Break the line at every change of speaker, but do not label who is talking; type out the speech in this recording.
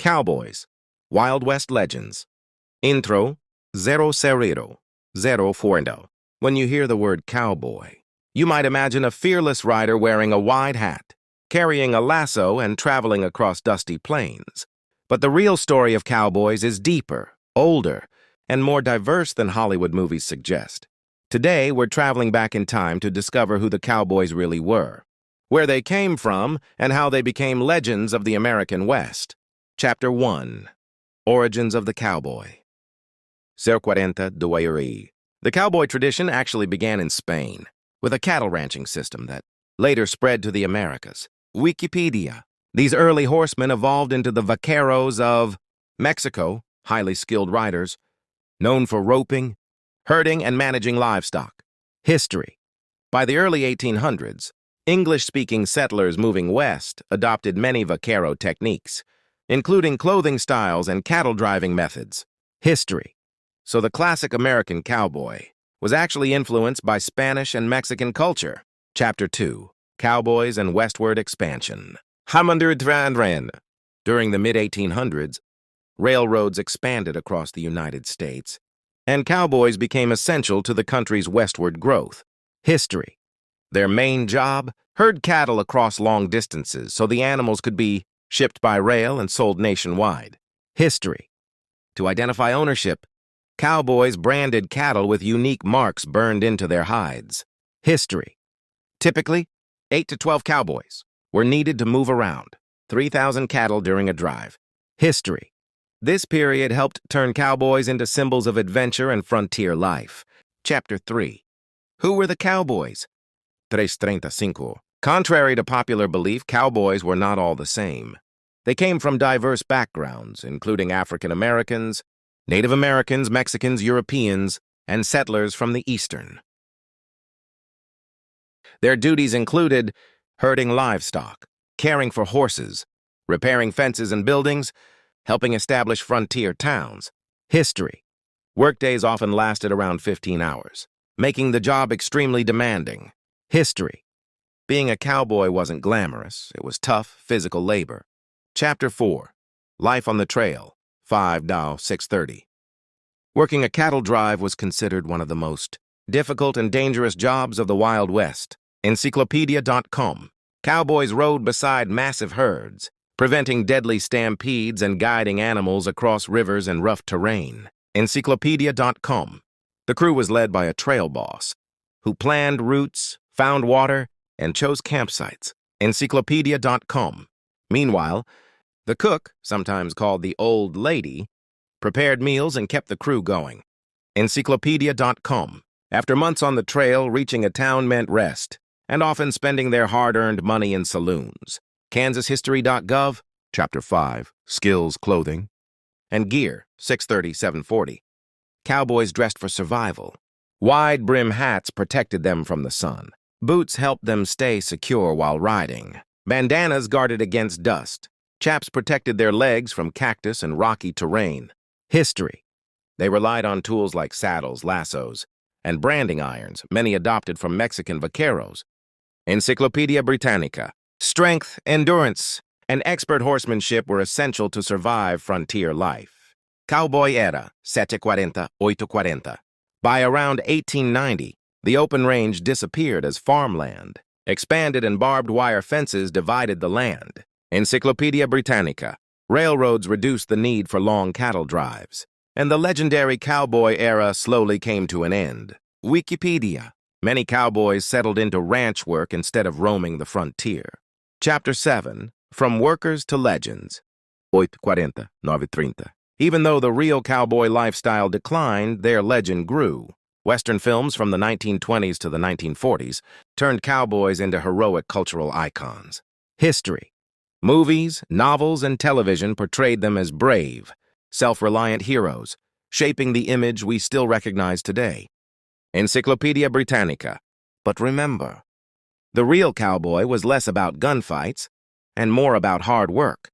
Cowboys, Wild West Legends. Intro, Zero Cerrero, Zero Fuendo. When you hear the word cowboy, you might imagine a fearless rider wearing a wide hat, carrying a lasso and traveling across dusty plains. But the real story of cowboys is deeper, older, and more diverse than Hollywood movies suggest. Today, we're traveling back in time to discover who the cowboys really were, where they came from, and how they became legends of the American West. Chapter 1. Origins of the Cowboy. Ser 40 de Guayari. The cowboy tradition actually began in Spain, with a cattle ranching system that later spread to the Americas. Wikipedia. These early horsemen evolved into the vaqueros of Mexico, highly skilled riders, known for roping, herding, and managing livestock. History. By the early 1800s, English-speaking settlers moving west adopted many vaquero techniques, including clothing styles and cattle-driving methods. History. So the classic American cowboy was actually influenced by Spanish and Mexican culture. Chapter 2. Cowboys and Westward Expansion. During the mid-1800s, railroads expanded across the United States, and cowboys became essential to the country's westward growth. History. Their main job? Herd cattle across long distances so the animals could be shipped by rail and sold nationwide. History. To identify ownership, cowboys branded cattle with unique marks burned into their hides. History. Typically, 8 to 12 cowboys were needed to move around, 3,000 cattle during a drive. History. This period helped turn cowboys into symbols of adventure and frontier life. Chapter 3. Who were the cowboys? 335. Contrary to popular belief, cowboys were not all the same. They came from diverse backgrounds, including African Americans, Native Americans, Mexicans, Europeans, and settlers from the Eastern. Their duties included herding livestock, caring for horses, repairing fences and buildings, helping establish frontier towns. History. Workdays often lasted around 15 hours, making the job extremely demanding. History. Being a cowboy wasn't glamorous. It was tough, physical labor. Chapter 4. Life on the Trail. 5-630. Working a cattle drive was considered one of the most difficult and dangerous jobs of the Wild West. Encyclopedia.com. Cowboys rode beside massive herds, preventing deadly stampedes and guiding animals across rivers and rough terrain. Encyclopedia.com. The crew was led by a trail boss, who planned routes, found water, and chose campsites. Encyclopedia.com. Meanwhile, the cook, sometimes called the old lady, prepared meals and kept the crew going. Encyclopedia.com. After months on the trail, reaching a town meant rest, and often spending their hard-earned money in saloons. KansasHistory.gov. Chapter 5. Skills, Clothing, and Gear. 630-740. Cowboys dressed for survival. Wide-brim hats protected them from the sun. Boots helped them stay secure while riding. Bandanas guarded against dust. Chaps protected their legs from cactus and rocky terrain. History. They relied on tools like saddles, lassos, and branding irons, many adopted from Mexican vaqueros. Encyclopedia Britannica. Strength, endurance, and expert horsemanship were essential to survive frontier life. Cowboy era, 740, 840. By around 1890, the open range disappeared as farmland. Expanded and barbed wire fences divided the land. Encyclopedia Britannica. Railroads reduced the need for long cattle drives, and the legendary cowboy era slowly came to an end. Wikipedia. Many cowboys settled into ranch work instead of roaming the frontier. Chapter 7. From Workers to Legends. 840, 930. Even though the real cowboy lifestyle declined, their legend grew. Western films from the 1920s to the 1940s turned cowboys into heroic cultural icons. History. Movies, novels, and television portrayed them as brave, self-reliant heroes, shaping the image we still recognize today. Encyclopedia Britannica. But remember, the real cowboy was less about gunfights and more about hard work.